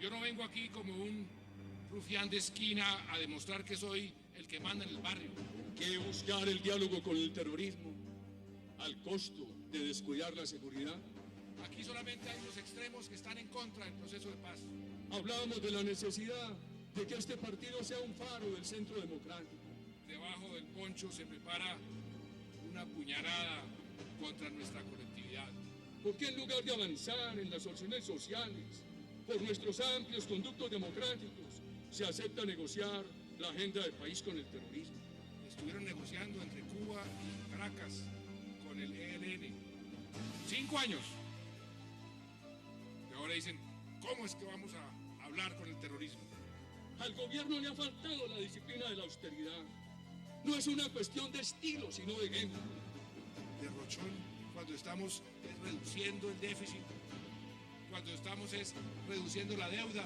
Yo no vengo aquí como un rufián de esquina a demostrar que soy el que manda en el barrio. Que buscar el diálogo con el terrorismo al costo de descuidar la seguridad. Aquí solamente hay los extremos que están en contra del proceso de paz. Hablábamos de la necesidad de que este partido sea un faro del centro democrático. Debajo del poncho se prepara una puñalada contra nuestra colectividad. ¿Por qué en lugar de avanzar en las soluciones sociales, por nuestros amplios conductos democráticos, se acepta negociar la agenda del país con el terrorismo? Estuvieron negociando entre Cuba y Caracas con el ELN. 5 años. Y ahora dicen, ¿cómo es que vamos a hablar con el terrorismo? Al gobierno le ha faltado la disciplina de la austeridad. No es una cuestión de estilo, sino de ejemplo. Derrochón, cuando estamos reduciendo el déficit, cuando estamos reduciendo la deuda.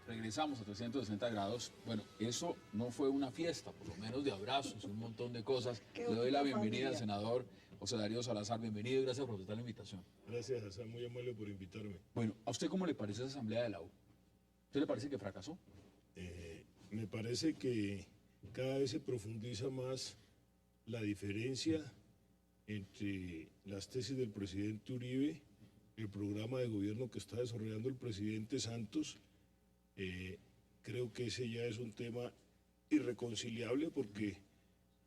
Regresamos a 360 grados. Bueno, eso no fue una fiesta, por lo menos de abrazos, un montón de cosas. Le doy la bienvenida al senador José Darío Salazar. Bienvenido y gracias por aceptar la invitación. Gracias, Hassan, muy amable por invitarme. Bueno, ¿a usted cómo le parece esa asamblea de la U? ¿A usted le parece que fracasó? Me parece que cada vez se profundiza más la diferencia entre las tesis del presidente Uribe, el programa de gobierno que está desarrollando el presidente Santos. Creo que ese ya es un tema irreconciliable porque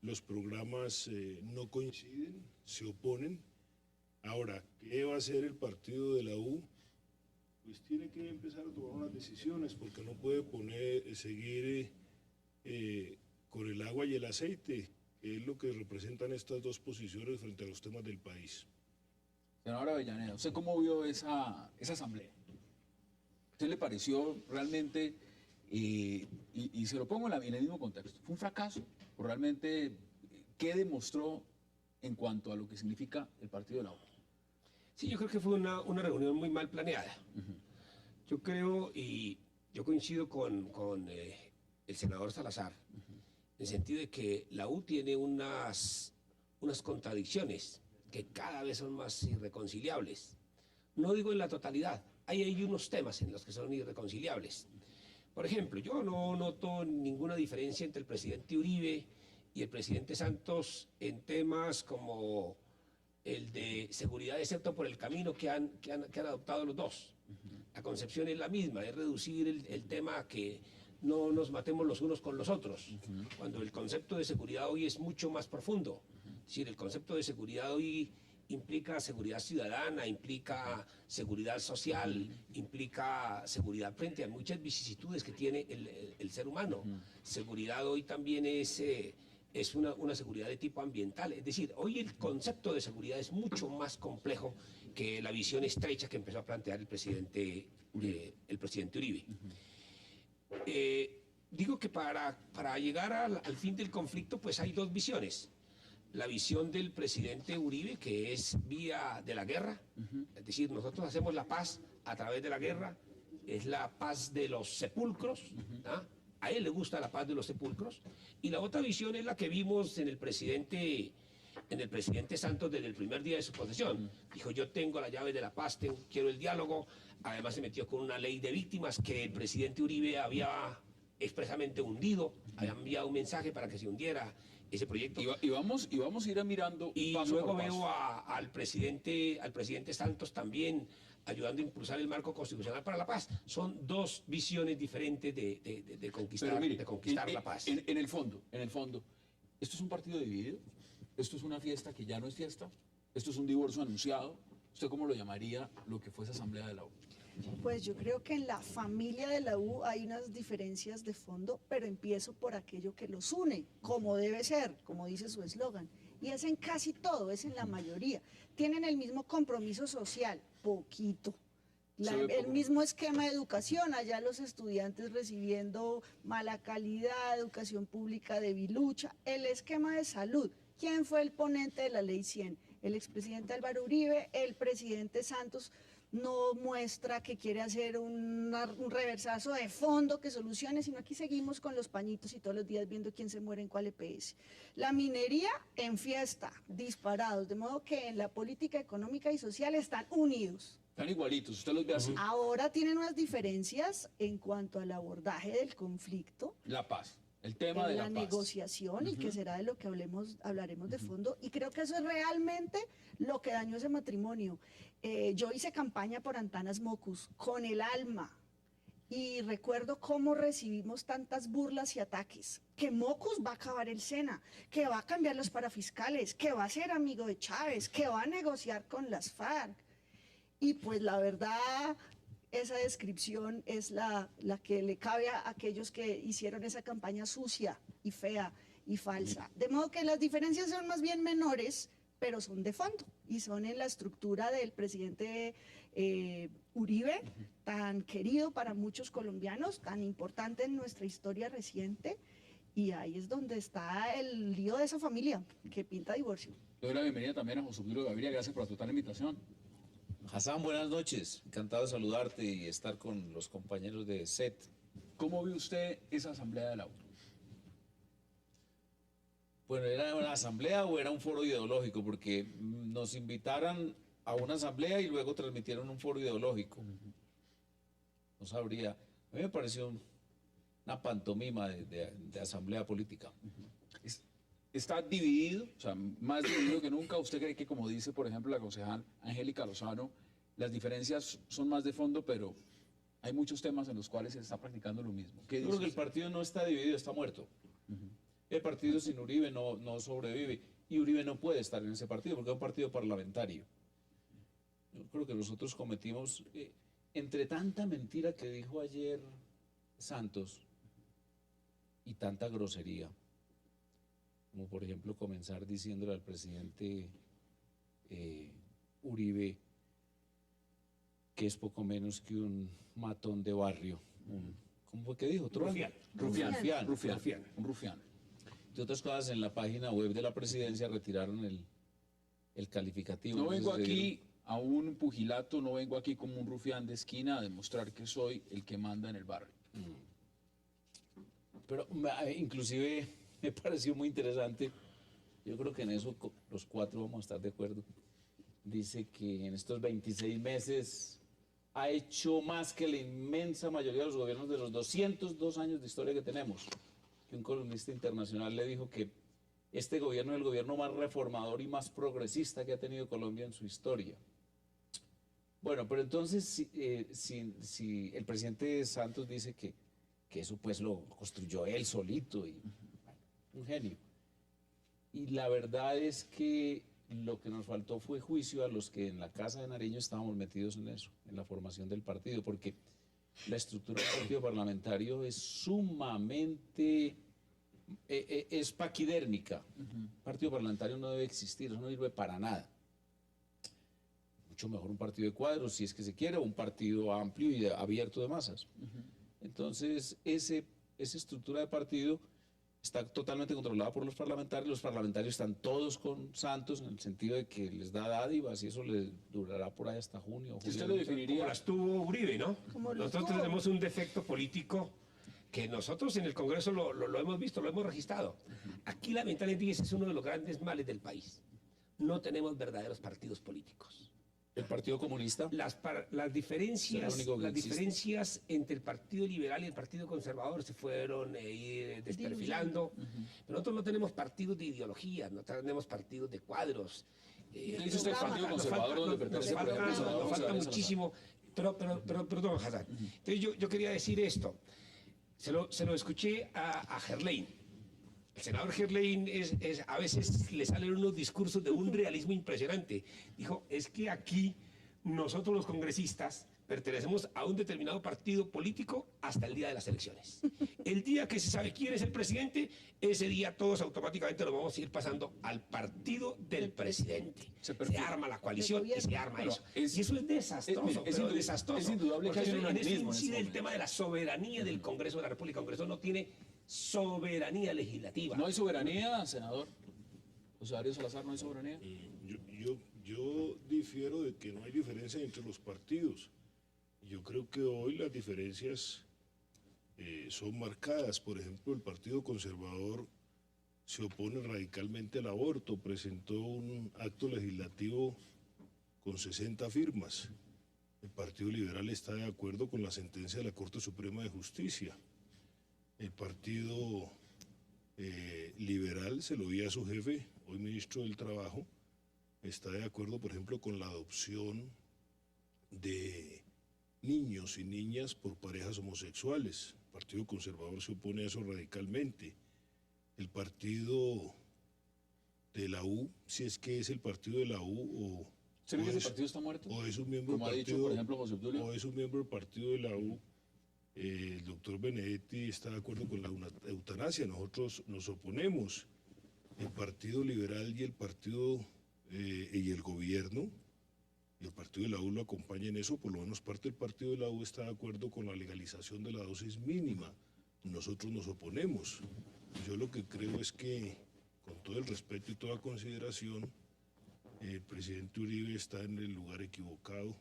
los programas no coinciden, se oponen. Ahora, ¿qué va a hacer el partido de la U? Pues tiene que empezar a tomar unas decisiones porque no puede seguir con el agua y el aceite, que es lo que representan estas dos posiciones frente a los temas del país. Senadora Avellaneda, ¿usted cómo vio esa asamblea? ¿A usted le pareció realmente, y se lo pongo en el mismo contexto, fue un fracaso? ¿O realmente qué demostró en cuanto a lo que significa el partido de la U? Sí, yo creo que fue una reunión muy mal planeada. Yo creo, y yo coincido con el senador Salazar, en el sentido de que la U tiene unas contradicciones que cada vez son más irreconciliables. No digo en la totalidad, hay unos temas en los que son irreconciliables. Por ejemplo, yo no noto ninguna diferencia entre el presidente Uribe y el presidente Santos en temas como el de seguridad, excepto por el camino que han adoptado los dos. La concepción es la misma, es reducir el tema a que no nos matemos los unos con los otros, cuando el concepto de seguridad hoy es mucho más profundo. Es decir, el concepto de seguridad hoy implica seguridad ciudadana, implica seguridad social, implica seguridad frente a muchas vicisitudes que tiene el ser humano. Seguridad hoy también es una seguridad de tipo ambiental. Es decir, hoy el concepto de seguridad es mucho más complejo que la visión estrecha que empezó a plantear el presidente Uribe. Digo que para llegar al fin del conflicto, pues hay dos visiones. La visión del presidente Uribe, que es vía de la guerra, es decir, nosotros hacemos la paz a través de la guerra, es la paz de los sepulcros, a él le gusta la paz de los sepulcros, y la otra visión es la que vimos en el presidente Santos desde el primer día de su posesión. Dijo, yo tengo la llave de la paz, quiero el diálogo. Además se metió con una ley de víctimas que el presidente Uribe había expresamente hundido, había enviado un mensaje para que se hundiera ese proyecto. Y vamos a ir mirando y paso luego por paso. veo al presidente Santos también ayudando a impulsar el marco constitucional para la paz. Son dos visiones diferentes de conquistar, Pero mire, de conquistar la paz. En el fondo, ¿esto es un partido dividido? ¿Esto es una fiesta que ya no es fiesta? ¿Esto es un divorcio anunciado? ¿Usted cómo lo llamaría lo que fue esa asamblea de la U? Pues yo creo que en la familia de la U hay unas diferencias de fondo, pero empiezo por aquello que los une, como debe ser, como dice su eslogan. Y es en casi todo, es en la mayoría. Tienen el mismo compromiso social, poquito. El mismo esquema de educación, allá los estudiantes recibiendo mala calidad, educación pública debilucha. El esquema de salud, ¿quién fue el ponente de la Ley 100? El expresidente Álvaro Uribe, el presidente Santos no muestra que quiere hacer un reversazo de fondo que solucione, sino aquí seguimos con los pañitos y todos los días viendo quién se muere en cuál EPS. La minería en fiesta, disparados, de modo que en la política económica y social están unidos. Están igualitos, usted los ve así. Ahora tienen unas diferencias en cuanto al abordaje del conflicto, La paz, el tema de en la la paz. negociación, y que será de lo que hablaremos de fondo, y creo que eso es realmente lo que dañó ese matrimonio. Yo hice campaña por Antanas Mocus con el alma, y recuerdo cómo recibimos tantas burlas y ataques, que Mocus va a acabar el SENA, que va a cambiar los parafiscales, que va a ser amigo de Chávez, que va a negociar con las FARC, y pues la verdad, esa descripción es la que le cabe a aquellos que hicieron esa campaña sucia y fea y falsa. De modo que las diferencias son más bien menores, pero son de fondo y son en la estructura del presidente Uribe, tan querido para muchos colombianos, tan importante en nuestra historia reciente, y ahí es donde está el lío de esa familia que pinta divorcio. Le doy la bienvenida también a José Obdulio Gaviria, gracias por aceptar la invitación. Hassan, buenas noches. Encantado de saludarte y estar con los compañeros de SET. ¿Cómo ve usted esa asamblea de la U? Bueno, ¿era una asamblea o era un foro ideológico? Porque nos invitaron a una asamblea y luego transmitieron un foro ideológico. No sabría. A mí me pareció una pantomima de asamblea política. Está dividido, o sea, más dividido que nunca. ¿Usted cree que, como dice, por ejemplo, la concejal Angélica Lozano, las diferencias son más de fondo, pero hay muchos temas en los cuales se está practicando lo mismo? ¿Qué Yo dice creo que el usted? partido no está dividido, está muerto. El partido sin Uribe no sobrevive. Y Uribe no puede estar en ese partido porque es un partido parlamentario. Yo creo que nosotros cometimos, entre tanta mentira que dijo ayer Santos y tanta grosería, como por ejemplo comenzar diciéndole al presidente Uribe que es poco menos que un matón de barrio, ¿cómo fue que dijo? Rufián. Rufián. Un rufián. De otras cosas, en la página web de la presidencia retiraron el calificativo. No vengo Entonces, aquí a un pugilato, no vengo aquí como un rufián de esquina a demostrar que soy el que manda en el barrio. Pero inclusive me pareció muy interesante, yo creo que en eso los cuatro vamos a estar de acuerdo. Dice que en estos 26 meses ha hecho más que la inmensa mayoría de los gobiernos de los 202 años de historia que tenemos. Que un columnista internacional le dijo que este gobierno es el gobierno más reformador y más progresista que ha tenido Colombia en su historia. Bueno, pero entonces si el presidente Santos dice que eso pues lo construyó él solito, y bueno, un genio. Y la verdad es que lo que nos faltó fue juicio a los que en la Casa de Nariño estábamos metidos en eso, en la formación del partido, porque la estructura del partido parlamentario es sumamente, es paquidérmica. Un partido parlamentario no debe existir, eso no sirve para nada. Mucho mejor un partido de cuadros, si es que se quiere, o un partido amplio y abierto de masas. Entonces, esa estructura de partido está totalmente controlada por los parlamentarios están todos con Santos en el sentido de que les da dádivas y eso les durará por ahí hasta junio. Si usted julio. lo definiría, Como las tuvo Uribe, ¿no? Como lo Nosotros tuvo. tenemos un defecto político que nosotros en el Congreso lo hemos visto, lo hemos registrado. Aquí lamentablemente ese es uno de los grandes males del país. No tenemos verdaderos partidos políticos. El Partido Comunista. Las Es el diferencias, único que las existe. diferencias entre el Partido Liberal y el Partido Conservador se fueron desperfilando. Pero nosotros no tenemos partidos de ideología, no tenemos partidos de cuadros. ¿qué dice usted del Partido Conservador donde pertenece, por ejemplo, el senador Nos José falta Daniel muchísimo. Perdón, Hassan. Entonces yo quería decir esto. Se lo escuché a Gerlain. El senador Gerlain a veces le salen unos discursos de un realismo impresionante. Dijo, es que aquí nosotros los congresistas pertenecemos a un determinado partido político hasta el día de las elecciones. El día que se sabe quién es el presidente, ese día todos automáticamente nos vamos a ir pasando al partido del presidente. Se arma la coalición y se arma Bueno, eso. es- y eso es desastroso, es pero indu- desastroso. es indudable porque que hay un en eso unanimismo en incide este el momento. tema de la soberanía del Congreso de la República. El Congreso no tiene soberanía legislativa. ¿no hay soberanía, senador? José María Salazar, ¿no hay soberanía? Yo yo difiero de que no hay diferencia entre los partidos. Yo creo que hoy las diferencias son marcadas. Por ejemplo, el Partido Conservador se opone radicalmente al aborto, presentó un acto legislativo con 60 firmas. El Partido Liberal está de acuerdo con la sentencia de la Corte Suprema de Justicia. El Partido Liberal, se lo vi a su jefe, hoy ministro del Trabajo, está de acuerdo, por ejemplo, con la adopción de niños y niñas por parejas homosexuales. El Partido Conservador se opone a eso radicalmente. El partido de la U, si es que es el partido de la U o... ¿Será que ese partido está muerto? O es un miembro Como ha dicho, por ejemplo, José Obdulio. O es un miembro del partido de la U. El doctor Benedetti está de acuerdo con la eutanasia. Nosotros nos oponemos. El Partido Liberal y el partido y el gobierno, y el partido de la U lo acompaña en eso. Por lo menos parte del partido de la U está de acuerdo con la legalización de la dosis mínima. Nosotros nos oponemos. Yo lo que creo es que, con todo el respeto y toda consideración, el presidente Uribe está en el lugar equivocado,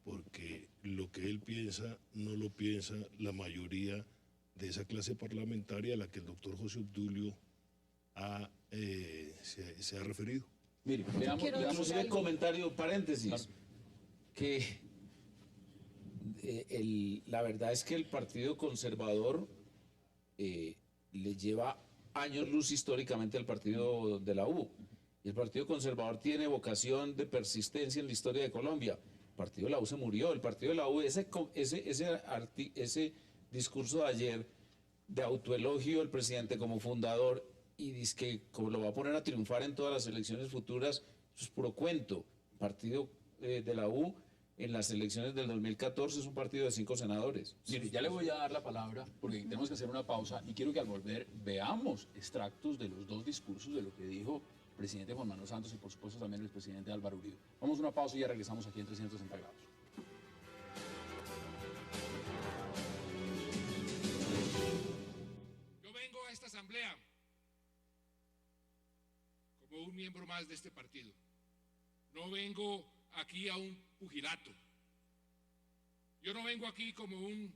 porque lo que él piensa no lo piensa la mayoría de esa clase parlamentaria a la que el doctor José Obdulio se ha referido. Mire, veamos el comentario, paréntesis, Claro. que la verdad es que el Partido Conservador le lleva años luz históricamente al partido de la U. Y el Partido Conservador tiene vocación de persistencia en la historia de Colombia. El partido de la U se murió. El partido de la U, ese discurso de ayer de autoelogio del presidente como fundador y dice que como lo va a poner a triunfar en todas las elecciones futuras, eso es puro cuento. El partido de la U en las elecciones del 2014 es un partido de 5 senadores. Mire, ya le voy a dar la palabra porque tenemos que hacer una pausa y quiero que al volver veamos extractos de los dos discursos de lo que dijo el presidente Juan Manuel Santos y por supuesto también el presidente Álvaro Uribe. Vamos a una pausa y ya regresamos aquí en 360 grados. Yo vengo a esta asamblea como un miembro más de este partido. No vengo aquí a un pugilato. Yo no vengo aquí como un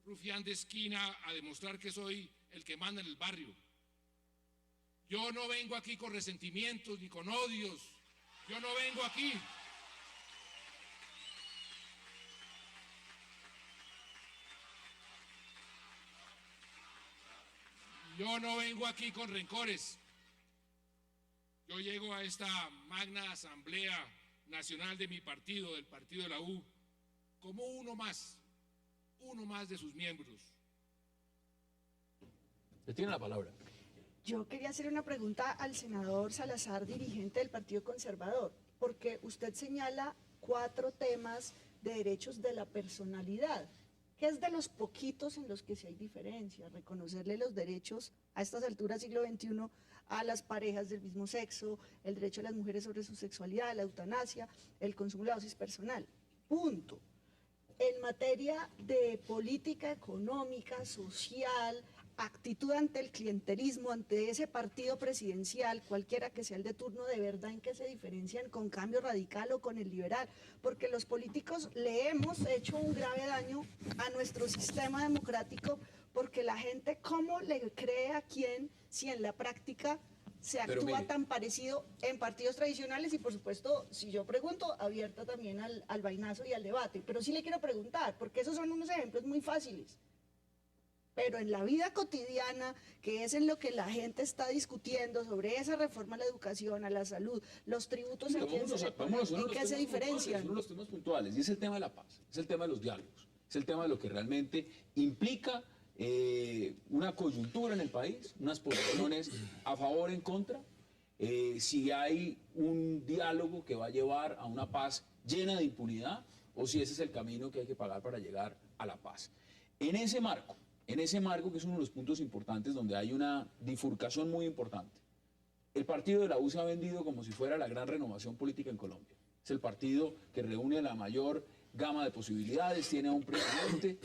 rufián de esquina a demostrar que soy el que manda en el barrio. Yo no vengo aquí con resentimientos ni con odios. Yo no vengo aquí. Yo no vengo aquí con rencores. Yo llego a esta magna asamblea nacional de mi partido, del partido de la U, como uno más de sus miembros. Le tiene la palabra. Yo quería hacer una pregunta al senador Salazar, dirigente del Partido Conservador, porque usted señala 4 temas de derechos de la personalidad, que es de los poquitos en los que sí hay diferencia, reconocerle los derechos a estas alturas siglo XXI a las parejas del mismo sexo, el derecho de las mujeres sobre su sexualidad, la eutanasia, el consumo de la dosis personal. Punto. En materia de política económica, social, actitud ante el clientelismo, ante ese partido presidencial, cualquiera que sea el de turno, de verdad en qué se diferencian con Cambio Radical o con el Liberal, porque los políticos le hemos hecho un grave daño a nuestro sistema democrático, porque la gente, ¿cómo le cree a quién si en la práctica se actúa tan parecido en partidos tradicionales? Y por supuesto, si yo pregunto, abierta también al vainazo y al debate, pero sí le quiero preguntar, porque esos son unos ejemplos muy fáciles. Pero en la vida cotidiana, que es en lo que la gente está discutiendo sobre esa reforma a la educación, a la salud, los tributos, ¿en qué se diferencian? Uno de los temas puntuales, y es el tema de la paz, es el tema de los diálogos, es el tema de lo que realmente implica una coyuntura en el país, unas posiciones a favor, en contra, si hay un diálogo que va a llevar a una paz llena de impunidad, o si ese es el camino que hay que pagar para llegar a la paz. En ese marco, que es uno de los puntos importantes donde hay una bifurcación muy importante, el partido de la U se ha vendido como si fuera la gran renovación política en Colombia. Es el partido que reúne la mayor gama de posibilidades, tiene a un presidente.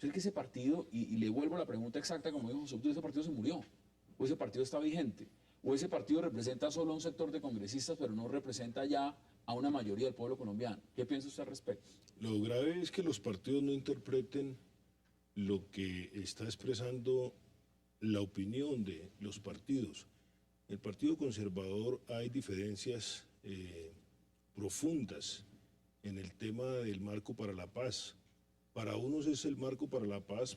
Es que ese partido, y le vuelvo a la pregunta exacta, como dijo José Obdulio, ese partido se murió, o ese partido está vigente, o ese partido representa solo a un sector de congresistas, pero no representa ya a una mayoría del pueblo colombiano. ¿Qué piensa usted al respecto? Lo grave es que los partidos no interpreten lo que está expresando la opinión de los partidos. En el Partido Conservador hay diferencias profundas en el tema del marco para la paz. Para unos es el marco para la paz,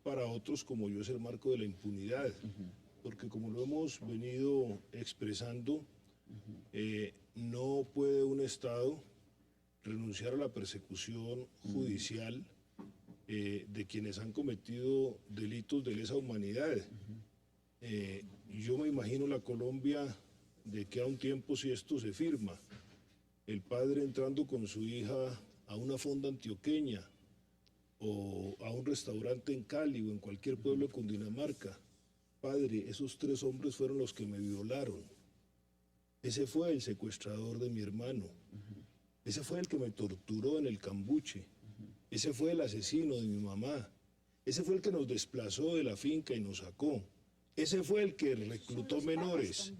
para otros como yo es el marco de la impunidad, porque como lo hemos venido expresando, no puede un Estado renunciar a la persecución judicial de quienes han cometido delitos de lesa humanidad. Yo me imagino la Colombia de que a un tiempo, si esto se firma, el padre entrando con su hija a una fonda antioqueña o a un restaurante en Cali o en cualquier pueblo de Cundinamarca. Padre, esos 3 hombres fueron los que me violaron. Ese fue el secuestrador de mi hermano. Ese fue el que me torturó en el Cambuche. Ese fue el asesino de mi mamá. Ese fue el que nos desplazó de la finca y nos sacó. Ese fue el que reclutó menores.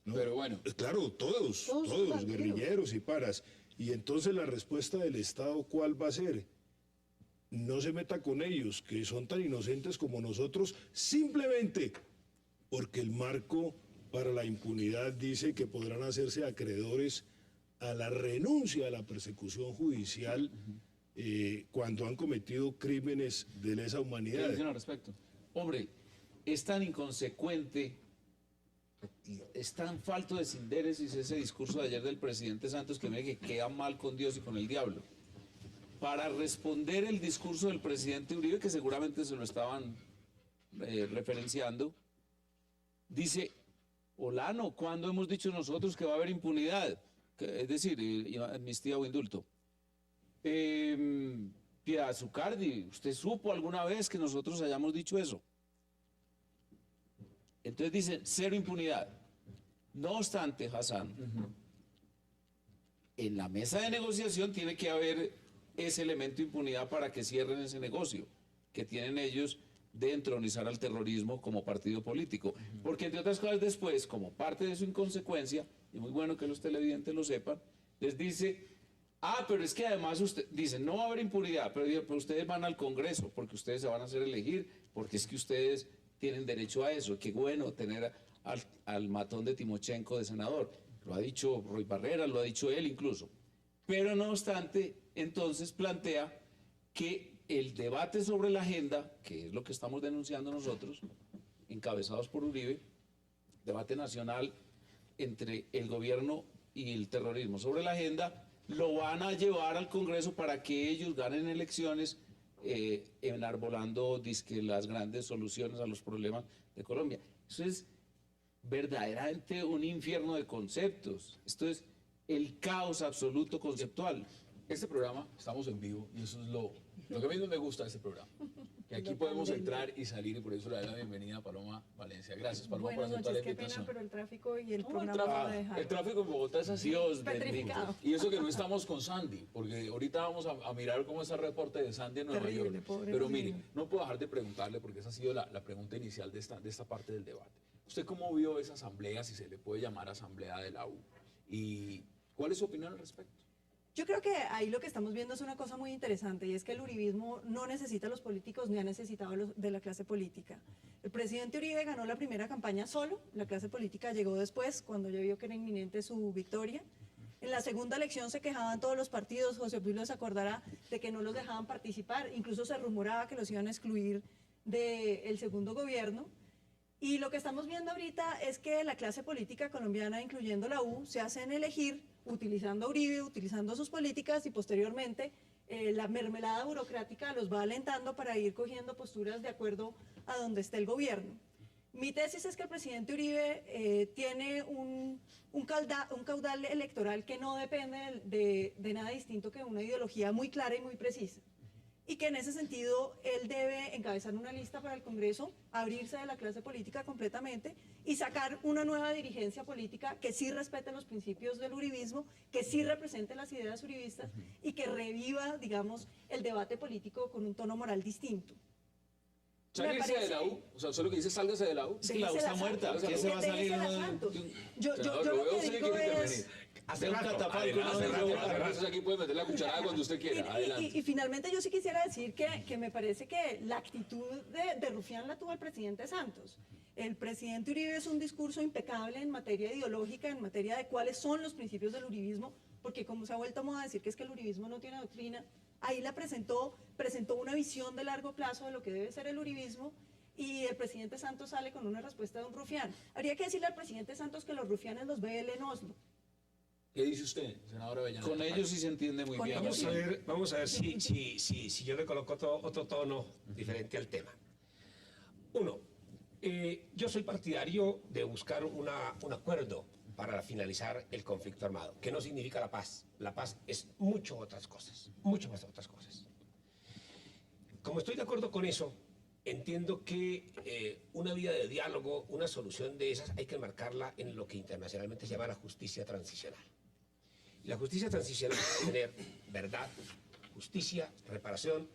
¿No? Pero bueno. Claro, todos, guerrilleros y paras. Y entonces la respuesta del Estado, ¿cuál va a ser? No se meta con ellos, que son tan inocentes como nosotros, simplemente porque el marco para la impunidad dice que podrán hacerse acreedores a la renuncia a la persecución judicial cuando han cometido crímenes de lesa humanidad. ¿Qué dicen al respecto? Hombre, es tan inconsecuente, es tan falto de sindéresis ese discurso de ayer del presidente Santos que me que queda mal con Dios y con el diablo. Para responder el discurso del presidente Uribe, que seguramente se lo estaban referenciando, dice, Olano, ¿cuándo hemos dicho nosotros que va a haber impunidad? Es decir, amnistía o indulto. Piedad Zucardi, ¿usted supo alguna vez que nosotros hayamos dicho eso? Entonces dice, 0 impunidad. No obstante, Hassan, en la mesa de negociación tiene que haber ese elemento de impunidad para que cierren ese negocio que tienen ellos de entronizar al terrorismo como partido político. Porque entre otras cosas después, como parte de su inconsecuencia, y muy bueno que los televidentes lo sepan, les dice, pero es que además usted dice, no va a haber impunidad, pero ustedes van al Congreso, porque ustedes se van a hacer elegir, porque es que ustedes tienen derecho a eso. Qué bueno tener al matón de Timochenko de senador. Lo ha dicho Roy Barreras, lo ha dicho él incluso. Pero no obstante, entonces plantea que el debate sobre la agenda, que es lo que estamos denunciando nosotros, encabezados por Uribe, debate nacional entre el gobierno y el terrorismo sobre la agenda, lo van a llevar al Congreso para que ellos ganen elecciones enarbolando dizque las grandes soluciones a los problemas de Colombia. Eso es verdaderamente un infierno de conceptos. Esto es el caos absoluto conceptual. Este programa, estamos en vivo y eso es lo que a mí no me gusta de este programa. Que aquí podemos entrar y salir y por eso le doy la bienvenida a Paloma Valencia. Gracias, Paloma, por aceptar la invitación. Qué pena, pero el tráfico y el No, programa no va a dejar. el tráfico en Bogotá es así. Dios bendito. Petrificado. Y eso que no estamos con Sandy, porque ahorita vamos a mirar cómo está el reporte de Sandy en Nueva Terrible, York. pobre Pero niño. mire, no puedo dejar de preguntarle, porque esa ha sido la pregunta inicial de esta parte del debate. ¿Usted cómo vio esa asamblea, si se le puede llamar asamblea de la U? ¿Y cuál es su opinión al respecto? Yo creo que ahí lo que estamos viendo es una cosa muy interesante y es que el uribismo no necesita a los políticos ni ha necesitado de la clase política. El presidente Uribe ganó la primera campaña solo, la clase política llegó después cuando ya vio que era inminente su victoria. En la segunda elección se quejaban todos los partidos, José Obdulio se acordará de que no los dejaban participar, incluso se rumoraba que los iban a excluir del segundo gobierno. Y lo que estamos viendo ahorita es que la clase política colombiana, incluyendo la U, se hacen elegir utilizando a Uribe, utilizando sus políticas y posteriormente la mermelada burocrática los va alentando para ir cogiendo posturas de acuerdo a donde esté el gobierno. Mi tesis es que el presidente Uribe tiene un caudal electoral que no depende de nada distinto que una ideología muy clara y muy precisa. Y que en ese sentido él debe encabezar una lista para el Congreso, abrirse de la clase política completamente y sacar una nueva dirigencia política que sí respete los principios del uribismo, que sí represente las ideas uribistas y que reviva, digamos, el debate político con un tono moral distinto. Salirse de la U, o sea, solo que dice sálgase de la U. Es que la U está muerta, ¿qué se va a salir? Yo lo que digo es, Hace un rato, catafalco, además, no, hace rato, no, hace rato. Entonces aquí puede meter la cucharada cuando usted quiera. Adelante. Y finalmente yo sí quisiera decir que me parece que la actitud de rufián la tuvo el presidente Santos. El presidente Uribe es un discurso impecable en materia ideológica, en materia de cuáles son los principios del uribismo, porque como se ha vuelto a moda decir que es que el uribismo no tiene doctrina, ahí la presentó una visión de largo plazo de lo que debe ser el uribismo, y el presidente Santos sale con una respuesta de un rufián. Habría que decirle al presidente Santos que los rufianes los ve él en Oslo. ¿Qué dice usted, senador Avellaneda? Con ellos sí se entiende muy Con bien. ellos Vamos a ver si yo le coloco otro tono diferente al tema. Uno, yo soy partidario de buscar un acuerdo para finalizar el conflicto armado, que no significa la paz. La paz es mucho otras cosas, mucho más otras cosas. Como estoy de acuerdo con eso, entiendo que una vía de diálogo, una solución de esas, hay que marcarla en lo que internacionalmente se llama la justicia transicional. Y la justicia transicional debe tener verdad, justicia, reparación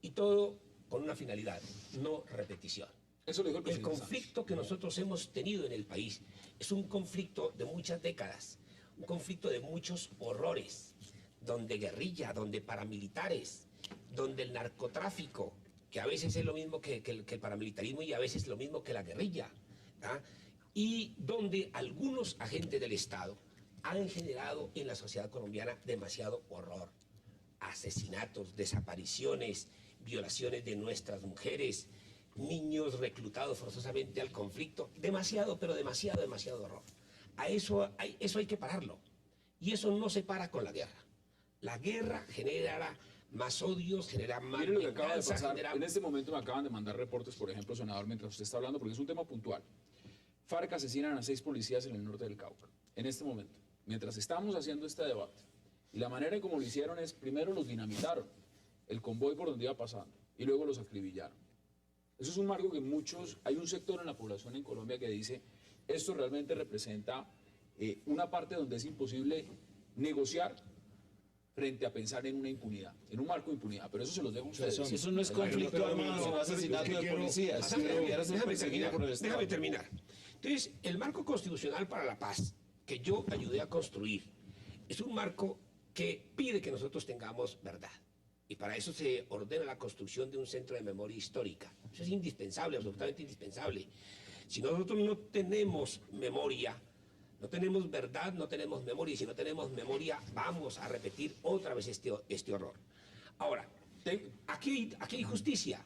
y todo con una finalidad, no repetición. Eso lo dijo el El presidente conflicto que nosotros hemos tenido en el país es un conflicto de muchas décadas, un conflicto de muchos horrores, donde guerrilla, donde paramilitares, donde el narcotráfico, que a veces es lo mismo que el paramilitarismo y a veces lo mismo que la guerrilla, ¿ah? Y donde algunos agentes del Estado han generado en la sociedad colombiana demasiado horror, asesinatos, desapariciones, violaciones de nuestras mujeres, niños reclutados forzosamente al conflicto, demasiado, pero demasiado horror. Eso hay que pararlo. Y eso no se para con la guerra. La guerra generará más odios, genera más Mire lo que acaba de venganza, pasar. genera... En este momento me acaban de mandar reportes, por ejemplo, senador, mientras usted está hablando, porque es un tema puntual. FARC asesinan a 6 policías en el norte del Cauca. En este momento, mientras estamos haciendo este debate, y la manera en cómo lo hicieron es, primero los dinamitaron, el convoy por donde iba pasando, y luego los acribillaron. Eso es un marco que hay un sector en la población en Colombia que dice, esto realmente representa una parte donde es imposible negociar frente a pensar en una impunidad, en un marco de impunidad, pero eso se los dejo a ustedes. Eso no es conflicto armado, sino asesinato de policías. Déjame terminar. Entonces, el marco constitucional para la paz que yo ayudé a construir es un marco que pide que nosotros tengamos verdad. Y para eso se ordena la construcción de un centro de memoria histórica. Eso es indispensable, absolutamente indispensable. Si nosotros no tenemos memoria, no tenemos verdad, no tenemos memoria. Y si no tenemos memoria, vamos a repetir otra vez este horror. Ahora, aquí hay justicia.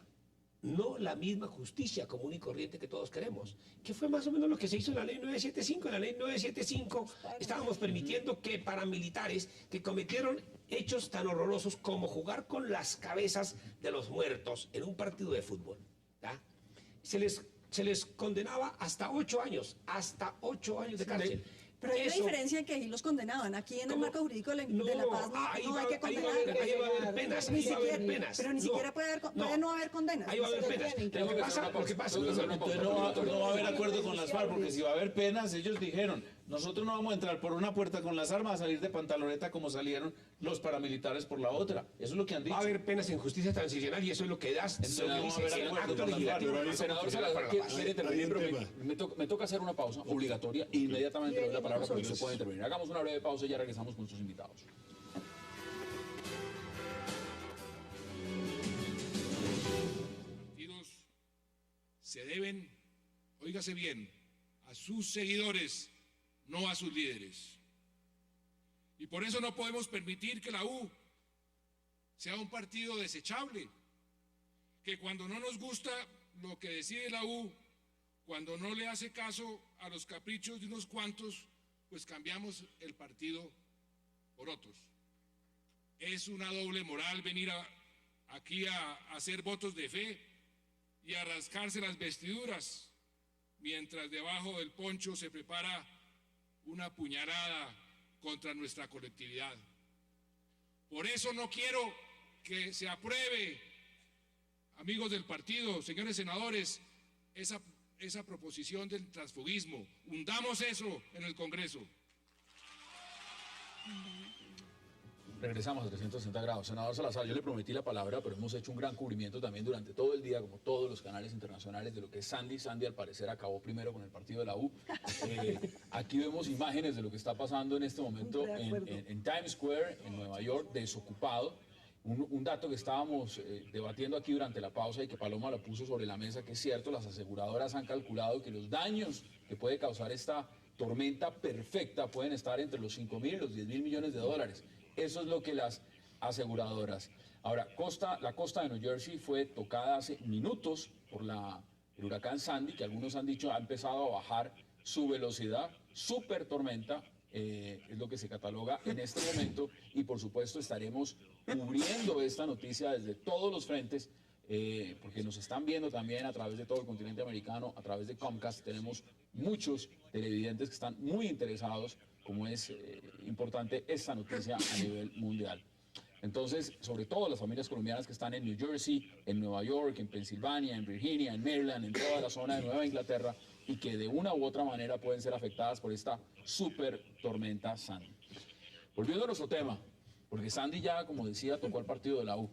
No la misma justicia común y corriente que todos queremos, que fue más o menos lo que se hizo en la ley 975. En la ley 975 estábamos permitiendo que paramilitares que cometieron hechos tan horrorosos como jugar con las cabezas de los muertos en un partido de fútbol, ¿ya? Se les condenaba hasta 8 años de cárcel. Pero hay una Eso- diferencia en que ahí los condenaban. Aquí en el ¿Cómo? marco jurídico de la paz ahí no va- hay que ahí condenar. va a haber penas, Ni ahí va a haber siquiera- penas. Pero ni siquiera puede no haber condenas. Ahí va a haber Ni penas. siquiera. Lo que pasa, Entonces no va a haber acuerdo con las FARC, porque si va a haber penas, ellos dijeron, nosotros no vamos a entrar por una puerta con las armas a salir de pantaloneta como salieron los paramilitares por la otra. Eso es lo que han dicho. Va a haber penas en justicia transicional y eso es lo que das. Entonces, lo que no va a dice haber el acuerdo acto con las legislativo FARC. del Marco Senador Constitucional para la Salazar, Paz. quiere intervenir, Hay un pero me toca hacer una pausa obligatoria e inmediatamente le doy la palabra para que usted pueda intervenir. Hagamos una breve pausa y ya regresamos con nuestros invitados. Partidos se deben, óigase bien, a sus seguidores, no a sus líderes. Y por eso no podemos permitir que la U sea un partido desechable, que cuando no nos gusta lo que decide la U, cuando no le hace caso a los caprichos de unos cuantos, pues cambiamos el partido por otros. Es una doble moral venir aquí a hacer votos de fe y a rascarse las vestiduras, mientras debajo del poncho se prepara una puñalada contra nuestra colectividad. Por eso no quiero que se apruebe, amigos del partido, señores senadores, esa proposición del transfugismo. Hundamos eso en el Congreso. Regresamos a 360 grados. Senador Salazar, yo le prometí la palabra, pero hemos hecho un gran cubrimiento también durante todo el día, como todos los canales internacionales, de lo que es Sandy. Sandy, al parecer, acabó primero con el partido de la U. Aquí vemos imágenes de lo que está pasando en este momento en Times Square, en Nueva York, desocupado. Un dato que estábamos debatiendo aquí durante la pausa y que Paloma lo puso sobre la mesa, que es cierto, las aseguradoras han calculado que los daños que puede causar esta tormenta perfecta pueden estar entre los 5.000 y los 10.000 millones de dólares. Eso es lo que las aseguradoras. Ahora, la costa de New Jersey fue tocada hace minutos por el huracán Sandy, que algunos han dicho ha empezado a bajar su velocidad, super tormenta, es lo que se cataloga en este momento, y por supuesto estaremos cubriendo esta noticia desde todos los frentes, porque nos están viendo también a través de todo el continente americano, a través de Comcast. Tenemos muchos televidentes que están muy interesados, como es importante esta noticia a nivel mundial. Entonces, sobre todo las familias colombianas que están en New Jersey, en Nueva York, en Pensilvania, en Virginia, en Maryland, en toda la zona de Nueva Inglaterra, y que de una u otra manera pueden ser afectadas por esta super tormenta Sandy. Volviendo a nuestro tema, porque Sandy ya, como decía, tocó al partido de la U.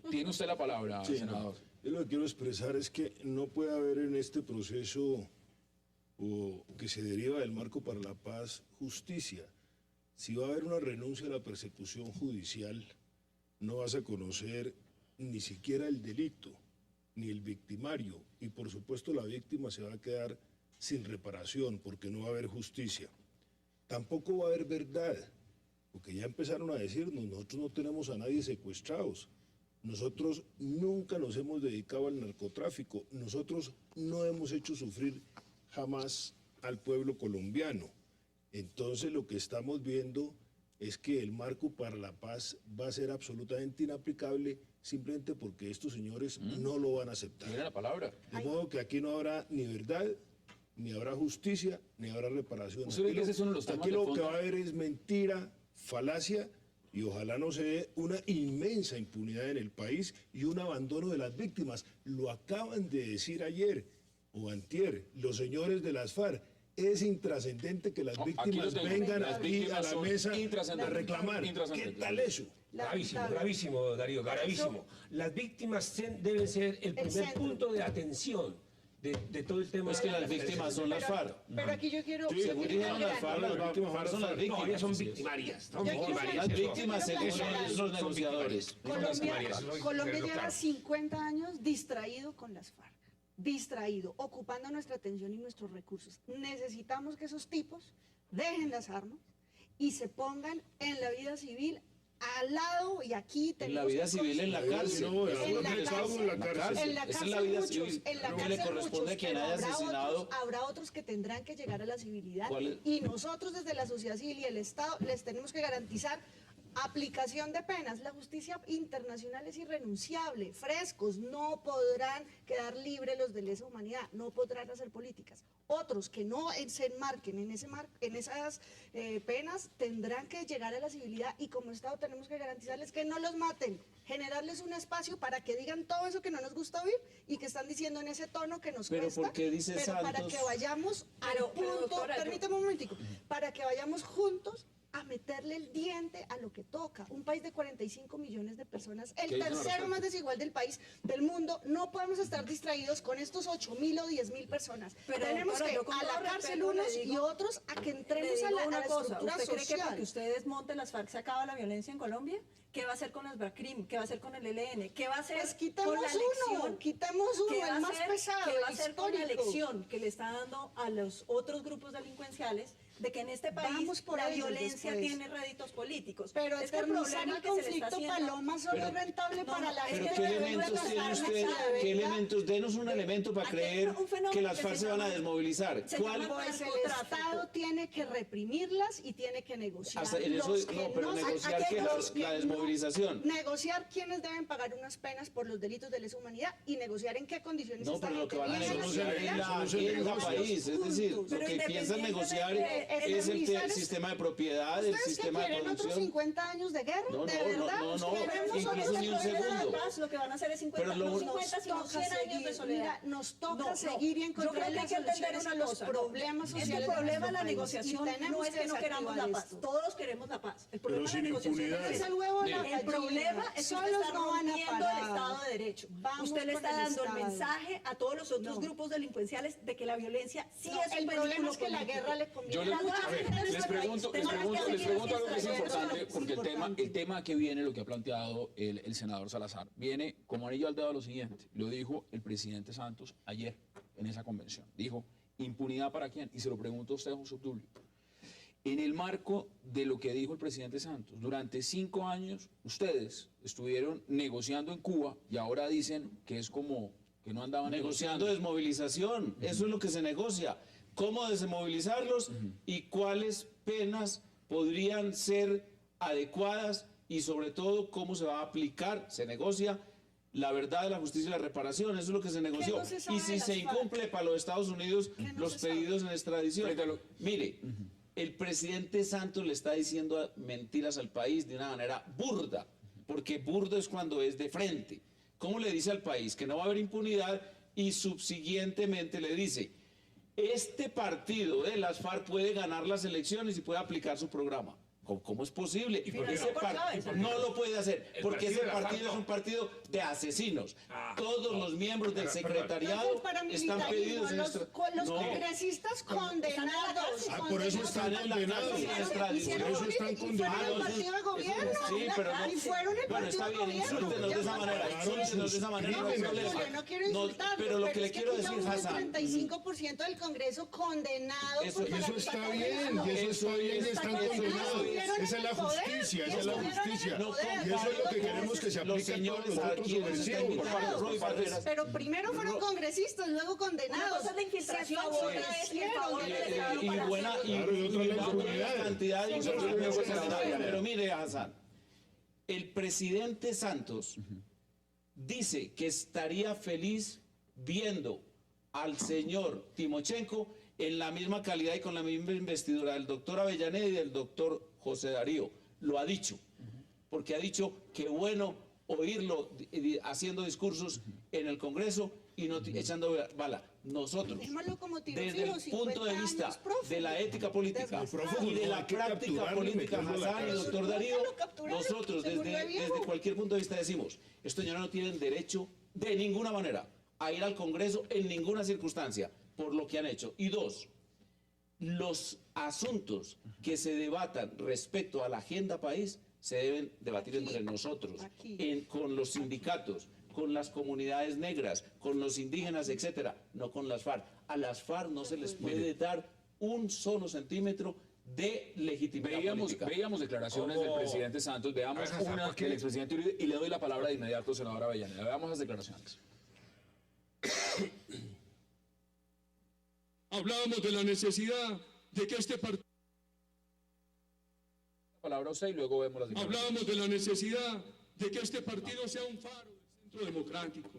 Tiene usted la palabra, senador. Yo lo que quiero expresar es que no puede haber en este proceso que se deriva del marco para la paz justicia. Si va a haber una renuncia a la persecución judicial, no vas a conocer ni siquiera el delito, ni el victimario, y por supuesto la víctima se va a quedar sin reparación porque no va a haber justicia. Tampoco va a haber verdad, porque ya empezaron a decirnos, nosotros no tenemos a nadie secuestrados, nosotros nunca nos hemos dedicado al narcotráfico, nosotros no hemos hecho sufrir jamás al pueblo colombiano. Entonces lo que estamos viendo es que el marco para la paz va a ser absolutamente inaplicable simplemente porque estos señores no lo van a aceptar. Mira la palabra. De modo que aquí no habrá ni verdad, ni habrá justicia, ni habrá reparación. ¿Usted ve que ese es uno de los temas aquí de lo fondo? que va a haber es mentira, falacia, y ojalá no se dé una inmensa impunidad en el país y un abandono de las víctimas. Lo acaban de decir ayer o antier los señores de las FARC. Es intrascendente que las víctimas vengan aquí a la mesa a reclamar. ¿Qué tal eso? Gravísimo, gravísimo, Darío, gravísimo. Las víctimas deben ser el primer punto de atención de todo el tema. Es que las víctimas son las FARC. Pero aquí yo quiero... Según dijeron las FARC, las víctimas son las No, víctimas. ellas son victimarias. Son victimarias. Las víctimas son los negociadores. Colombia lleva 50 años distraído con las FARC. Distraído, ocupando nuestra atención y nuestros recursos. Necesitamos que esos tipos dejen las armas y se pongan en la vida civil al lado, y aquí tenemos... En la vida civil, en la cárcel. En la cárcel Esa es la vida muchos, civil. en la Que cárcel le corresponde muchos, a quien pero haya asesinado. habrá otros que tendrán que llegar a la civilidad, ¿Cuál es? y nosotros desde la sociedad civil y el Estado les tenemos que garantizar aplicación de penas. La justicia internacional es irrenunciable. Frescos no podrán quedar libres los de lesa humanidad, no podrán hacer políticas. Otros que no se enmarquen en esas penas tendrán que llegar a la civilidad, y como Estado tenemos que garantizarles que no los maten, generarles un espacio para que digan todo eso que no nos gusta oír y que están diciendo en ese tono que nos Pero cuesta. ¿por qué dice pero para Santos? que vayamos al punto, doctora, permítame un momentico, para que vayamos juntos a meterle el diente a lo que toca. Un país de 45 millones de personas, el tercero más desigual del país, del mundo. No podemos estar distraídos con estos 8.000 o 10.000 personas. Pero, tenemos doctora, que yo con a todo la cárcel respeto le unos y digo- otros a que Le entremos digo a la una cosa, estructura ¿usted cree que social. porque ustedes monten las FARC se acaba la violencia en Colombia? ¿Qué va a hacer con las BRACRIM? ¿Qué va a hacer con el ELN? ¿Qué va a hacer Pues quitemos con la uno, elección? quitemos ¿Qué va uno, a el más hacer- pesado, ¿Qué va a el hacer con la histórico? elección que le está dando a los otros grupos delincuenciales de que en este país Vamos por la ellos violencia después. tiene réditos políticos? Pero es que el eternizar problema el que se le está conflicto, haciendo... Paloma, solo es rentable para la Pero gente. ¿qué que elementos vive tiene en usted? la ¿Qué verdad. elementos? Denos un elemento para Aquí hay creer un fenómeno que las que FARC se se van a llama- desmovilizar. se ¿Cuál? llama- Pues el narcotráfico. Estado tiene que reprimirlas y tiene que negociar. Hasta en eso, Los que no, pero no- negociar que aquellos que la no- desmovilización. negociar quiénes deben pagar unas penas por los delitos de lesa humanidad y negociar en qué condiciones No, esta pero lo que gente van a vive en negociar es ciudad. la Eso no se agenda negocia. país. Es decir, lo Pero que piensan negociar independientemente es el sistema de propiedad, el ¿Ustedes sistema de quieren otros producción. 50 años de guerra? No, ¿De no, verdad? no, no, ¿Queremos incluso otros ni un segundo. Lo que van a hacer es 50, Pero no 50, sino 100 años de soledad. Mira, nos toca No, no. seguir y Yo encontrar creo que hay las que entender soluciones una a los cosa. problemas sociales. El de problema de nuestro la país. negociación Y tenemos no es que no queramos la desactivar paz. esto. Todos queremos la paz. El problema de la sin negociación impunidad. Es el huevo de la El gallina. problema es que usted Solos está no van a rompiendo el parar. Estado de Derecho. Vamos Usted le con está el dando el Estado. mensaje a todos los otros No. grupos delincuenciales de que la violencia sí No, es un el problema vehículo es que la político. guerra le conviene. Yo les pregunto algo que es importante, porque el tema que viene, lo que ha planteado el senador Salazar, viene como anillo al dedo a lo siguiente. Lo dijo el presidente Santos ayer en esa convención. Dijo, ¿impunidad para quién? Y se lo pregunto a usted, José Obdulio. En el marco de lo que dijo el presidente Santos, durante 5 años ustedes estuvieron negociando en Cuba y ahora dicen que es como que no andaban Negociando desmovilización, eso es lo que se negocia. ¿Cómo desmovilizarlos y cuáles penas podrían ser adecuadas y sobre todo cómo se va a aplicar? Se negocia la verdad, la justicia y la reparación, eso es lo que se negoció. no se sabe Y si de se las FARC? incumple para los Estados Unidos ¿Qué no los se sabe? pedidos en extradición. Mire, el presidente Santos le está diciendo mentiras al país de una manera burda, porque burdo es cuando es de frente. ¿Cómo le dice al país? Que no va a haber impunidad y subsiguientemente le dice, este partido de las FARC puede ganar las elecciones y puede aplicar su programa. ¿Cómo es posible? Ese partido no lo puede hacer, porque ese partido es un partido de asesinos. Todos los miembros del secretariado están pedidos en los congresistas condenados. Por eso están condenados. Por eso están condenados. partido de gobierno. Sí, pero no. Y fueron el Bueno, partido está de bien, gobierno. insúltenos de esa manera. Insúltenos de esa manera, no hay problema. Yo no quiero No, insultarlos, pero lo que le es quiero aquí decir, ya hubo Hassan. el 35% del Congreso condenado. Eso- por y Eso está bien, y eso está bien, y están condenados. Esa es la justicia, esa es la justicia. No Y eso es lo que queremos que se los aplique a todos señores los otros aquí están subversivos. invitados, Roy Barreras. Pero primero fueron congresistas, luego Una condenados. cosa es la infiltración, Se otra es el favor del Estado Y para buena hacerlo. Claro, y otra es la impunidad. cantidad de Otra es la impunidad. Pero mire, Hassan, el presidente Santos dice que estaría feliz viendo al señor Timochenko en la misma calidad y con la misma investidura del doctor Avellaneda y del doctor José Darío. Lo ha dicho, porque ha dicho que bueno oírlo haciendo discursos en el Congreso y no echando bala. Nosotros, Dejémoslo como tiro desde fijo, el 50 punto de vista años, prófugo. de la ética política Desgastado. y de No, la hay que práctica capturarlo y política, meterlo a la Hassan y cárcel. doctor Darío, Lo capturaron, nosotros se murió de desde viejo. cualquier punto de vista decimos, estos señores no tienen derecho de ninguna manera a ir al Congreso en ninguna circunstancia por lo que han hecho. Y dos, los asuntos que se debatan respecto a la agenda país se deben debatir Aquí, entre nosotros, aquí. con los sindicatos, con las comunidades negras, con los indígenas, etcétera, no con las FARC. A las FARC no se les puede dar un solo centímetro de legitimidad política. Veíamos declaraciones del presidente Santos, veamos una del expresidente Uribe y le doy la palabra de inmediato al senador Avellaneda. Veamos las declaraciones. Hablábamos de la necesidad de que este partido... La palabra a usted y luego vemos las declaraciones. Hablábamos de la necesidad de que este partido sea un faro del centro democrático.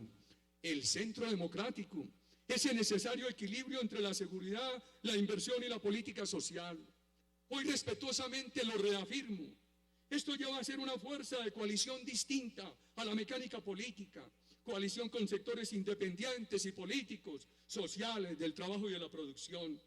El centro democrático, ese necesario equilibrio entre la seguridad, la inversión y la política social. Hoy respetuosamente lo reafirmo. Esto ya va a ser una fuerza de coalición distinta a la mecánica política. Coalición con sectores independientes y políticos, sociales, del trabajo y de la producción.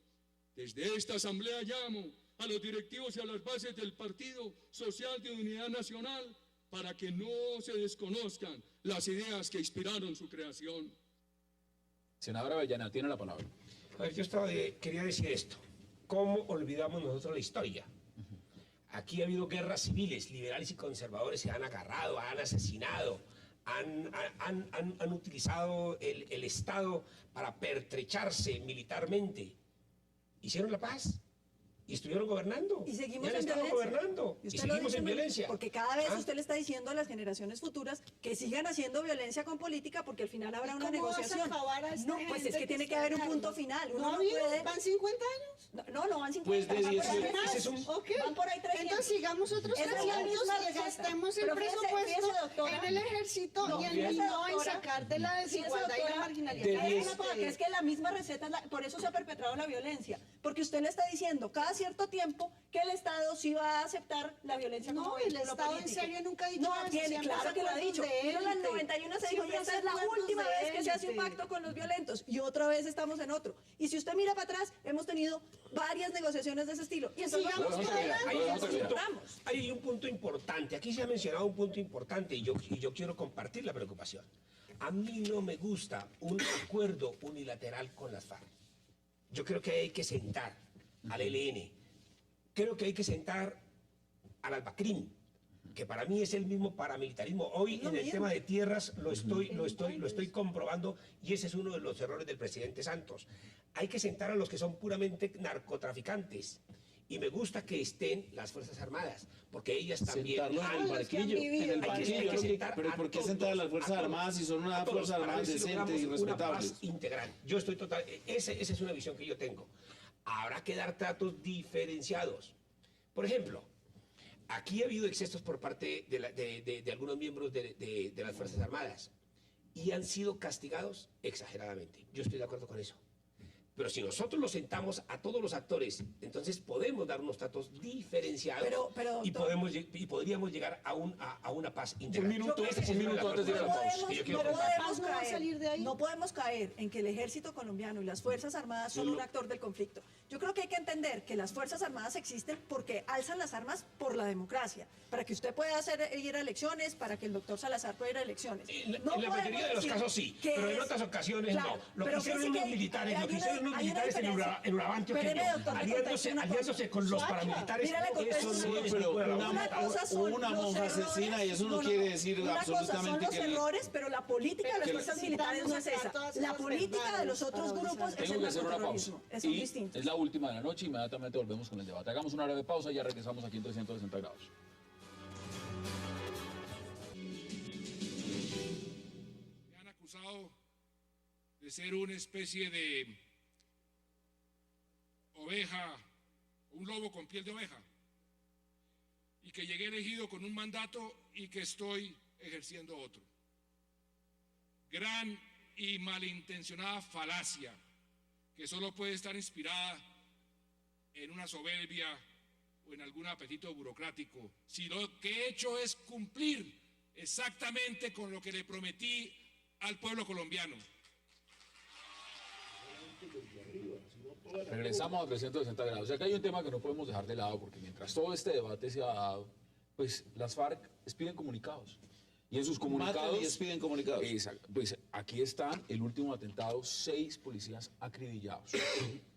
Desde esta asamblea llamo a los directivos y a las bases del Partido Social de Unidad Nacional para que no se desconozcan las ideas que inspiraron su creación. Senador Avellaneda, tiene la palabra. A ver, quería decir esto. ¿Cómo olvidamos nosotros la historia? Aquí ha habido guerras civiles, liberales y conservadores se han agarrado, han asesinado, han utilizado el Estado para pertrecharse militarmente. ¿Hicieron la paz? ¿Y estuvieron gobernando? Y seguimos han en estado violencia. gobernando. Y usted lo seguimos dice en muy- violencia. Porque cada vez ¿Ah? usted le está diciendo a las generaciones futuras que sigan haciendo violencia con política porque al final habrá ¿Y una cómo vas a negociación. acabar a esta No, pues es gente que tiene que está haber un cargo? punto final. Uno ¿No ha no habido? puede... ¿Van 50 años? No van 50. Pues de van por ahí 18. 300. Ese es un- Ok. Van por ahí 300. Entonces sigamos otros Esa es la 300 misma y receta. gastemos el Pero fíjese, presupuesto doctora, en el ejército No, y en fíjese, no en doctora, sacar de la desigualdad y la doctora, marginalidad. hay una cosa, que es que la misma receta, por eso se ha perpetrado la violencia. Porque usted le está diciendo, cada cierto tiempo que el Estado sí va a aceptar la violencia como No, el vehículo Estado en político. serio nunca ha dicho No, eso, tiene, siempre claro hace que lo ha acuerdos dicho. de Pero en la élite. 91 se dijo, y Siempre esta hace es la acuerdos última de vez que se hace un élite. pacto con los violentos. Y otra vez estamos en otro. Y si usted mira para atrás, hemos tenido varias negociaciones de ese estilo. Y entonces Sigamos vamos con para adelante. Hay un Nos punto- juntamos. hay un punto importante. Aquí se ha mencionado un punto importante y yo quiero compartir la preocupación. A mí no me gusta un acuerdo unilateral con las FARC. Yo creo que hay que sentar al ELN. Creo que hay que sentar al Al-Bakrim, que para mí es el mismo paramilitarismo. Hoy en el tema de tierras lo estoy comprobando y ese es uno de los errores del presidente Santos. Hay que sentar a los que son puramente narcotraficantes. Y me gusta que estén las Fuerzas Armadas, porque ellas también Sentarlo en el los que han barquillo, vivido. en el Hay que barquillo. sentar Pero a ¿por qué todos, sentar a las Fuerzas a todos, Armadas si son a unas todos, Fuerzas para Armadas ver si decentes y logramos una respetables? paz integral. Yo estoy total, esa es una visión que yo tengo. Habrá que dar tratos diferenciados. Por ejemplo, aquí ha habido excesos por parte de algunos miembros de las Fuerzas Armadas y han sido castigados exageradamente. Yo estoy de acuerdo con eso. Pero si nosotros los sentamos a todos los actores, entonces podemos dar unos tratos diferenciados Pero, y, doctor, podríamos llegar a una paz integral. minuto, Ese es un uno de minuto los antes de ir a la puntos pausa. que yo no quiero podemos compartir. Paz no va a salir de ahí. No podemos caer en que el ejército colombiano y las Fuerzas Armadas son un actor del conflicto. Yo creo que hay que entender que las Fuerzas Armadas existen porque alzan las armas por la democracia, para que usted pueda ir a elecciones, para que el doctor Salazar pueda ir a elecciones. En la podemos mayoría de los decir casos sí, que pero en es- otras ocasiones Claro, no. Lo que pero hicieron sí unos que militares, hay lo que una- hicieron unos hay una militares diferencia. en Urabá antioqueño, Espéreme, doctor, déjeme aliándose, una cosa. aliándose con los Suacha. paramilitares, Mira, le contesto eso una no cosa. es pero ninguna una Una cosa son una los monja errores. asesina y eso no quiere decir Una cosa son absolutamente los que le- errores, pero la política de las que le- fuerzas militares no es esa. todas La esas política de los verdades otros para grupos es Tengo el que hacer una pausa. narcoterrorismo. Son Y distintos. es la última de la noche, inmediatamente volvemos con el debate. Hagamos una breve pausa y ya regresamos aquí en 360 grados. Me han acusado de ser una especie de oveja, un lobo con piel de oveja, y que llegué elegido con un mandato y que estoy ejerciendo otro. Gran y malintencionada falacia que solo puede estar inspirada en una soberbia o en algún apetito burocrático, si lo que he hecho es cumplir exactamente con lo que le prometí al pueblo colombiano. Regresamos a 360 grados. O sea que hay un tema que no podemos dejar de lado porque mientras todo este debate se ha dado, pues las FARC expiden comunicados. Y en sus comunicados... Matan y expiden comunicados. Exacto. Pues aquí están el último atentado, 6 policías acribillados.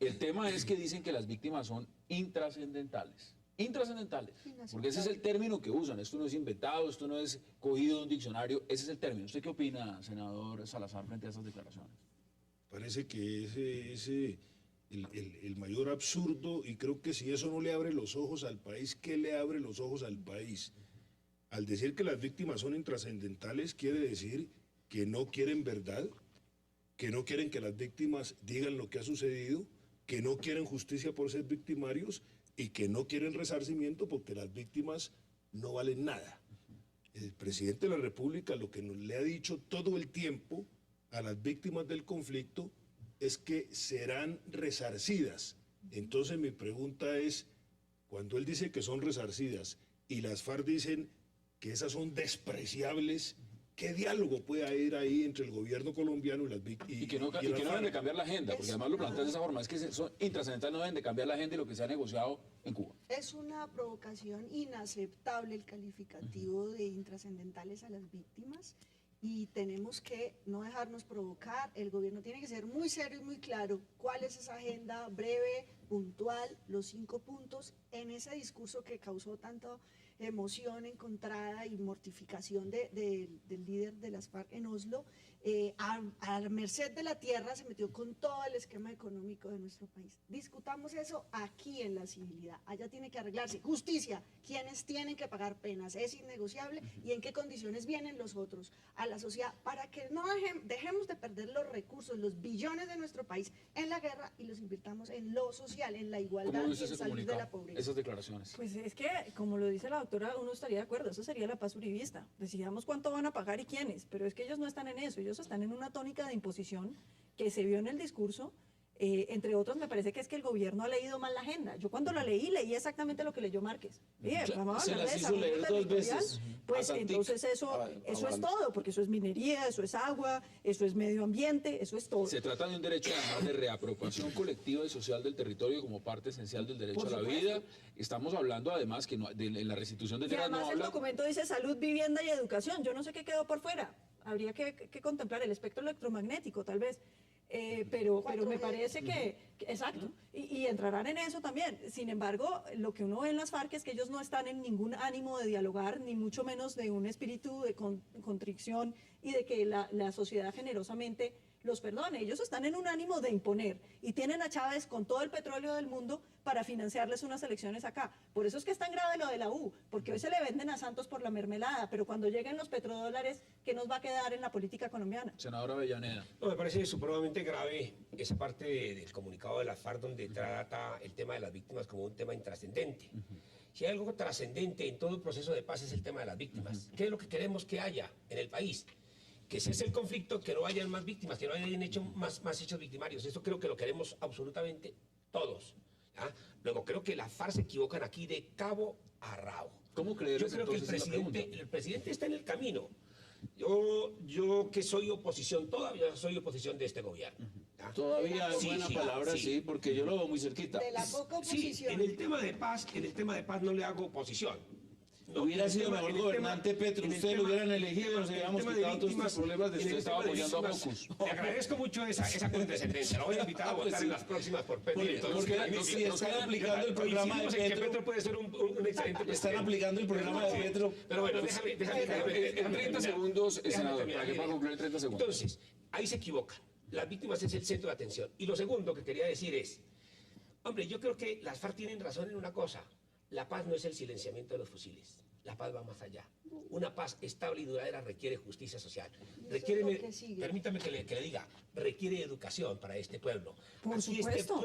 El tema es que dicen que las víctimas son intrascendentales. Intrascendentales. Porque ese es el término que usan. Esto no es inventado, esto no es cogido de un diccionario. Ese es el término. ¿Usted qué opina, senador Salazar, frente a esas declaraciones? Parece que ese es el mayor absurdo y creo que si eso no le abre los ojos al país, ¿qué le abre los ojos al país? Al decir que las víctimas son intrascendentales, quiere decir que no quieren verdad, que no quieren que las víctimas digan lo que ha sucedido, que no quieren justicia por ser victimarios y que no quieren resarcimiento porque las víctimas no valen nada. El presidente de la República lo que nos le ha dicho todo el tiempo a las víctimas del conflicto es que serán resarcidas. Entonces mi pregunta es, cuando él dice que son resarcidas y las FARC dicen que esas son despreciables, ¿qué diálogo puede haber ahí entre el gobierno colombiano y las víctimas? Y que no deben de cambiar la agenda, porque además lo plantean de esa forma. Es que son intrascendentales, no deben de cambiar la agenda y lo que se ha negociado en Cuba. Es una provocación inaceptable el calificativo de intrascendentales a las víctimas y tenemos que no dejarnos provocar. El gobierno tiene que ser muy serio y muy claro cuál es esa agenda breve, puntual, los 5 puntos en ese discurso que causó tanta emoción encontrada y mortificación del líder de las FARC en Oslo. A merced de la tierra se metió con todo el esquema económico de nuestro país. Discutamos eso aquí en la civilidad. Allá tiene que arreglarse. Justicia, quienes tienen que pagar penas, es innegociable y en qué condiciones vienen los otros a la sociedad para que no dejemos de perder los recursos, los billones de nuestro país en la guerra y los invirtamos en lo social, en la igualdad ¿Cómo y viste en ese salir de la comunicado? pobreza. Esas declaraciones. Pues es que, como lo dice la doctora, uno estaría de acuerdo, eso sería la paz uribista. Decidamos cuánto van a pagar y quiénes, pero es que ellos no están en eso, ellos están en una tónica de imposición que se vio en el discurso Entre otros, me parece que es que el gobierno ha leído mal la agenda. Yo cuando la leí exactamente lo que leyó Márquez. Vamos a Se hablar de las hizo desarrollo leer 2 territorial. veces. Pues a Santic. entonces eso es todo, porque eso es minería, eso es agua, eso es medio ambiente, eso es todo. Se trata de un derecho además de reapropiación colectiva y social del territorio como parte esencial del derecho Por a la supuesto. vida. Estamos hablando además que en la restitución de Y tierras no además el habla. documento dice salud, vivienda y educación. Yo no sé qué quedó por fuera. Habría que contemplar el espectro electromagnético, tal vez. Pero me parece exacto, y entrarán en eso también. Sin embargo, lo que uno ve en las FARC es que ellos no están en ningún ánimo de dialogar, ni mucho menos de un espíritu de contrición y de que la sociedad generosamente los perdone. Ellos están en un ánimo de imponer y tienen a Chávez con todo el petróleo del mundo para financiarles unas elecciones acá. Por eso es que es tan grave lo de la U, porque hoy se le venden a Santos por la mermelada, pero cuando lleguen los petrodólares, ¿qué nos va a quedar en la política colombiana? Senadora Avellaneda. No, me parece supremamente grave esa parte del comunicado de la FARC donde trata el tema de las víctimas como un tema intrascendente. Si hay algo trascendente en todo el proceso de paz es el tema de las víctimas. ¿Qué es lo que queremos que haya en el país? Que cese el conflicto, que no hayan más víctimas, que no hayan hecho más hechos victimarios. Eso creo que lo queremos absolutamente todos. ¿Ya? Luego, creo que las FARC se equivocan aquí de cabo a rabo. ¿Cómo creer Yo creo que el presidente está en el camino. Yo que soy oposición, todavía soy oposición de este gobierno. ¿Ya? Todavía hay Sí, buena sí, palabra, sí. sí, porque yo lo veo muy cerquita. De la poca Sí, oposición. en el tema de paz no le hago oposición. No, Hubiera en el sido tema- mejor en el gobernante tema- Petro. en el Ustedes lo tema- hubieran en el elegido, tema- nos en el habíamos tema de quitado todos estos víctimas, problemas de en usted el estaba tema de apoyando a víctimas, Focus. Le agradezco mucho esa condescendencia. La voy a invitar a Pues votar sí. en las próximas por Petro. Porque si están aplicando el programa de Coincidimos en que Petro, Petro puede ser un excelente están presidente. aplicando el programa de Sí. Petro. Pero bueno, déjame En 30 terminar. segundos, Déjame senador, terminar. para que pueda concluir en 30 segundos. Entonces, ahí se equivoca. Las víctimas es el centro de atención. Y lo segundo que quería decir es, hombre, yo creo que las FARC tienen razón en una cosa. La paz no es el silenciamiento de los fusiles. La paz va más allá. Una paz estable y duradera requiere justicia social. Requiere, lo que sigue. permítame que le diga, requiere educación para este pueblo. Por Aquí supuesto.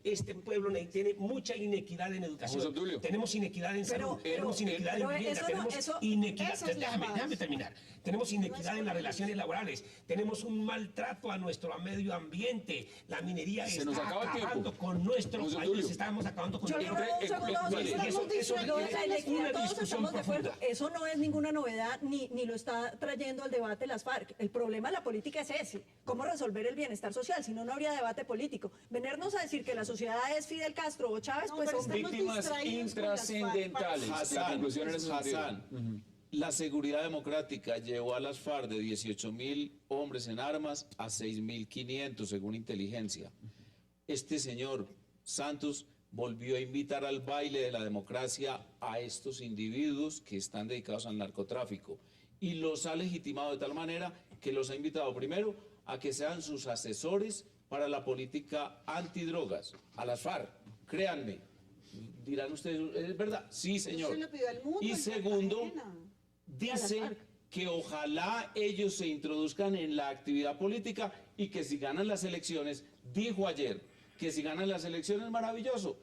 este pueblo tiene mucha inequidad en educación. José Obdulio. Tenemos inequidad en salud, tenemos inequidad en pero vivienda, eso no- tenemos eso- inequidad. esa es la paz. Déjame terminar. Tenemos inequidad en las relaciones laborales, tenemos un maltrato a nuestro medio ambiente, la minería Se nos está acaba el tiempo. acabando con nuestro José país, Obdulio. estamos acabando con Yo el le voy a dar un segundo, mire, José, y eso lo de la requiere elección, una todos discusión estamos de acuerdo. profunda. Eso no es ninguna novedad ni lo está trayendo al debate las FARC. El problema de la política es ese, cómo resolver el bienestar social, si no, no habría debate político. Venirnos a decir que la sociedad es Fidel Castro o Chávez, No, pues pero hombre, estamos Víctimas distraídos con las FARC. intrascendentales. La conclusión en ese sentido. Hassan. La seguridad democrática llevó a las FARC de 18.000 hombres en armas a 6.500 según inteligencia. Este señor Santos volvió a invitar al baile de la democracia a estos individuos que están dedicados al narcotráfico y los ha legitimado de tal manera que los ha invitado primero a que sean sus asesores para la política antidrogas, a las FARC. Créanme, dirán ustedes, ¿es verdad? Sí, señor. Eso lo pidió al mundo Y en segundo, Cartagena. dice que ojalá ellos se introduzcan en la actividad política y que si ganan las elecciones, dijo ayer, que si ganan las elecciones, maravilloso.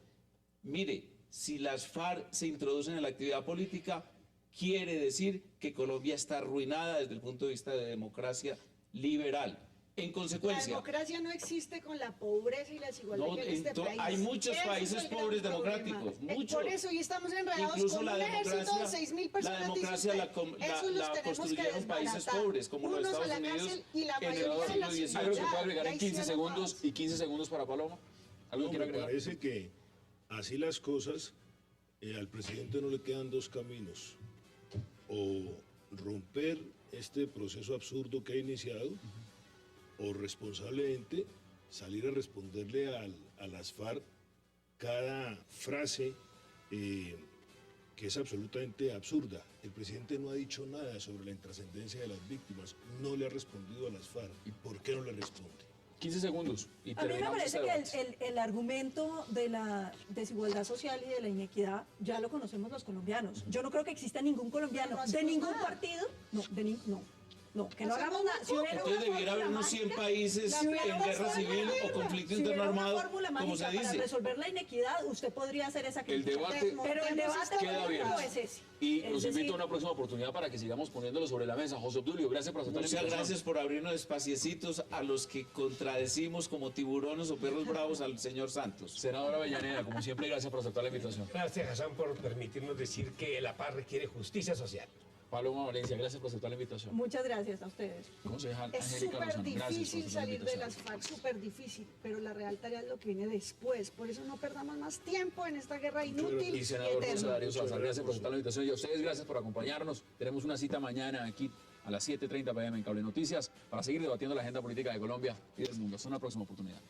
Mire, si las FARC se introducen en la actividad política, quiere decir que Colombia está arruinada desde el punto de vista de democracia liberal. En La consecuencia, democracia no existe con la pobreza y la desigualdad No, que hay en este país. hay muchos Ese es países el gran pobres problema. democráticos, muchos. Por eso hoy estamos enredados incluso con la un ejército de democracia, 6.000 personas. la democracia dice la, usted. com- la- Esos los la tenemos construyeron que países desbaratar. pobres como los Unos a Estados la Unidos cárcel y la en el mayoría en la siglo ciudad. XVIII. Algo se puede agregar Y en ahí 15 sí segundos enojados. y 15 segundos para Paloma. ¿Algo No, que me quiera agregar? parece que así las cosas, al presidente no le quedan dos caminos. O romper este proceso absurdo que ha iniciado, o responsablemente salir a responderle a las FARC cada frase que es absolutamente absurda. El presidente no ha dicho nada sobre la intrascendencia de las víctimas, no le ha respondido a las FARC. ¿Y por qué no le responde? 15 segundos y A mí me terminamos parece este que debate. el argumento de la desigualdad social y de la inequidad ya lo conocemos los colombianos. Yo no creo que exista ningún colombiano No de hacemos ningún nada. partido, no, No, que no hagamos nada. Si hubiera Entonces una debiera haber fórmula unos 100 mágica, países si hubiera en una guerra fórmula civil o mágica, conflicto si interno hubiera una armado, fórmula como se mágica para dice. resolver la inequidad, usted podría hacer esa El crítica. debate Pero el debate queda político abierto. es ese. Y Es los decir, invito a una próxima oportunidad para que sigamos poniéndolo sobre la mesa. José Obdulio, gracias por aceptar la Muchas invitación. gracias por abrirnos espaciecitos a los que contradecimos como tiburones o perros bravos al señor Santos. Senadora Avellaneda, como siempre, gracias por aceptar la invitación. Gracias, Hassan, por permitirnos decir que la paz requiere justicia social. Paloma Valencia, gracias por aceptar la invitación. Muchas gracias a ustedes. Concejal Es Angélica súper Lozano, gracias por difícil aceptar la salir de las invitación. FARC, súper difícil, pero la real tarea es lo que viene después. Por eso no perdamos más tiempo en esta guerra inútil Y y senador José eterna. Darío Salazar, gracias por aceptar la invitación. Y a ustedes, gracias por acompañarnos. Tenemos una cita mañana aquí a las 7:30 p.m. en Cable Noticias para seguir debatiendo la agenda política de Colombia y del mundo. Hasta una próxima oportunidad.